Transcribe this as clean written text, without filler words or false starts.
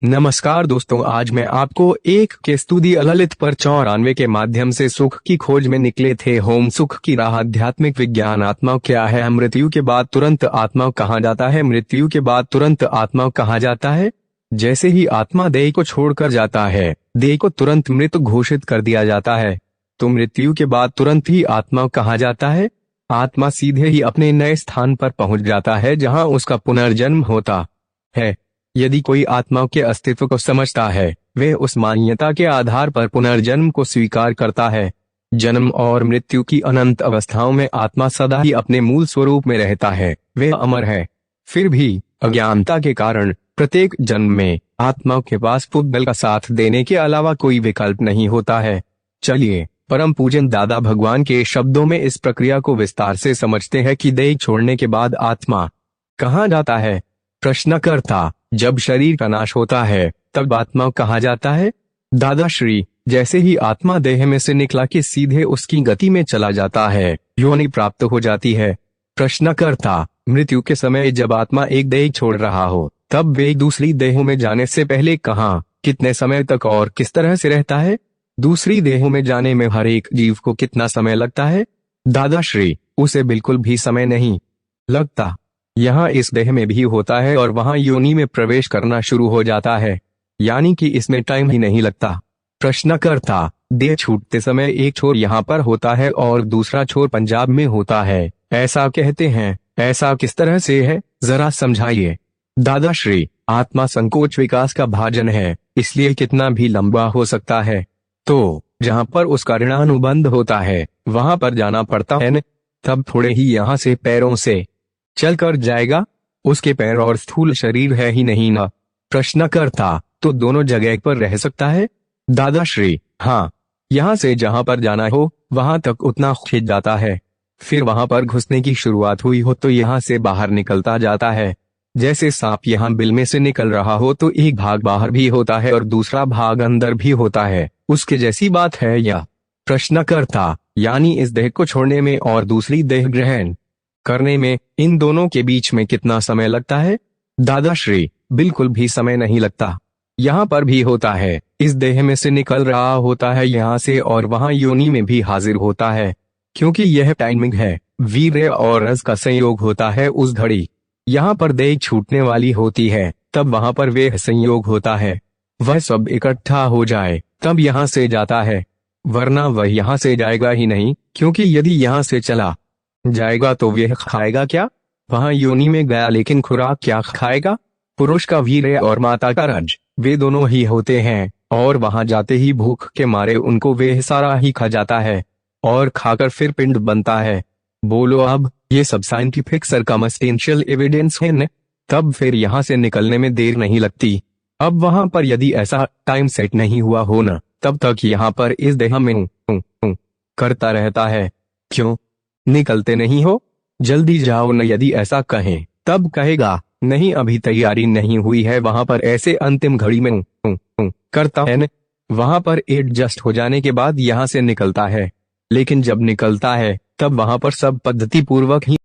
नमस्कार दोस्तों, आज मैं आपको एक केस्तुदी ललित पर 94 के माध्यम से सुख की खोज में निकले थे। होम सुख की राह आध्यात्मिक विज्ञान। आत्मा क्या है? मृत्यु के बाद तुरंत आत्मा कहाँ जाता है? मृत्यु के बाद तुरंत आत्मा कहाँ जाता है? जैसे ही आत्मा देह को छोड़कर जाता है, देह को तुरंत मृत घोषित कर दिया जाता है। तो मृत्यु के बाद तुरंत ही आत्मा कहाँ जाता है? आत्मा सीधे ही अपने नए स्थान पर पहुंच जाता है जहां उसका पुनर्जन्म होता है। यदि कोई आत्मा के अस्तित्व को समझता है, वह उस मान्यता के आधार पर पुनर्जन्म को स्वीकार करता है। जन्म और मृत्यु की अनंत अवस्थाओं में आत्मा सदा ही अपने मूल स्वरूप में रहता है, वह अमर है। फिर भी अज्ञानता के कारण प्रत्येक जन्म में आत्मा के पास पुद्गल का साथ देने के अलावा कोई विकल्प नहीं होता है। चलिए परम पूजन दादा भगवान के शब्दों में इस प्रक्रिया को विस्तार से समझते हैं कि देह छोड़ने के बाद आत्मा कहाँ जाता है। प्रश्नकर्ता: जब शरीर का नाश होता है तब आत्मा कहाँ जाता है? दादाश्री: जैसे ही आत्मा देह में से निकला कि सीधे उसकी गति में चला जाता है, योनि प्राप्त हो जाती है। प्रश्नकर्ता: मृत्यु के समय जब आत्मा एक देह छोड़ रहा हो, तब वे दूसरी देहों में जाने से पहले कहाँ, कितने समय तक और किस तरह से रहता है? दूसरी देहों में जाने में हर एक जीव को कितना समय लगता है? दादाश्री: उसे बिल्कुल भी समय नहीं लगता। यहाँ इस देह में भी होता है और वहाँ योनि में प्रवेश करना शुरू हो जाता है, यानी कि इसमें टाइम ही नहीं लगता। प्रश्नकर्ता: देह छूटते समय एक छोर यहाँ पर होता है और दूसरा छोर पंजाब में होता है, ऐसा कहते हैं, ऐसा किस तरह से है, जरा समझाइए। दादाश्री: आत्मा संकोच विकास का भाजन है, इसलिए कितना भी लंबा हो सकता है। तो जहाँ पर उसका ऋणानुबंध होता है वहां पर जाना पड़ता है न, तब थोड़े ही यहाँ से पैरों से चल कर जाएगा, उसके पैर और स्थूल शरीर है ही नहीं ना। प्रश्नकर्ता: तो दोनों जगह पर रह सकता है? दादाश्री: हाँ, यहाँ से जहाँ पर जाना हो वहां तक उतना खिंच जाता है, फिर वहां पर घुसने की शुरुआत हुई हो तो यहाँ से बाहर निकलता जाता है। जैसे सांप यहाँ बिल में से निकल रहा हो तो एक भाग बाहर भी होता है और दूसरा भाग अंदर भी होता है, उसके जैसी बात है यह। प्रश्नकर्ता: यानी इस देह को छोड़ने में और दूसरी देह ग्रहण करने में इन दोनों के बीच में कितना समय लगता है? दादाश्री: बिल्कुल भी समय नहीं लगता। यहाँ पर भी होता है, इस देह में से निकल रहा होता है यहाँ से और वहाँ योनि में भी हाजिर होता है, क्योंकि यह टाइमिंग है, वीर्य और रस का संयोग होता है उस घड़ी। यहाँ पर देह छूटने वाली होती है, तब वहाँ पर वह संयोग होता है, वह सब इकट्ठा हो जाए तब यहाँ से जाता है, वरना वह यहाँ से जाएगा ही नहीं, क्योंकि यदि यहाँ से चला जाएगा तो वह खाएगा क्या? वहां योनि में गया लेकिन खुराक क्या खाएगा? पुरुष का वीर्य और माता का रज, वे दोनों ही होते हैं और वहां जाते ही भूख के मारे उनको वह सारा ही खा जाता है और खाकर फिर पिंड बनता है। बोलो अब, ये सब साइंटिफिक सर्कमस्टेंशियल एविडेंस है न? तब फिर यहाँ से निकलने में देर नहीं लगती। अब वहां पर यदि ऐसा टाइम सेट नहीं हुआ हो न, तब तक यहाँ पर इस देह में करता रहता है। क्यों निकलते नहीं हो? जल्दी जाओ न। यदि ऐसा कहें तब कहेगा, नहीं अभी तैयारी नहीं हुई है। वहां पर ऐसे अंतिम घड़ी में करता है न, वहां पर एडजस्ट हो जाने के बाद यहाँ से निकलता है, लेकिन जब निकलता है तब वहां पर सब पद्धति पूर्वक ही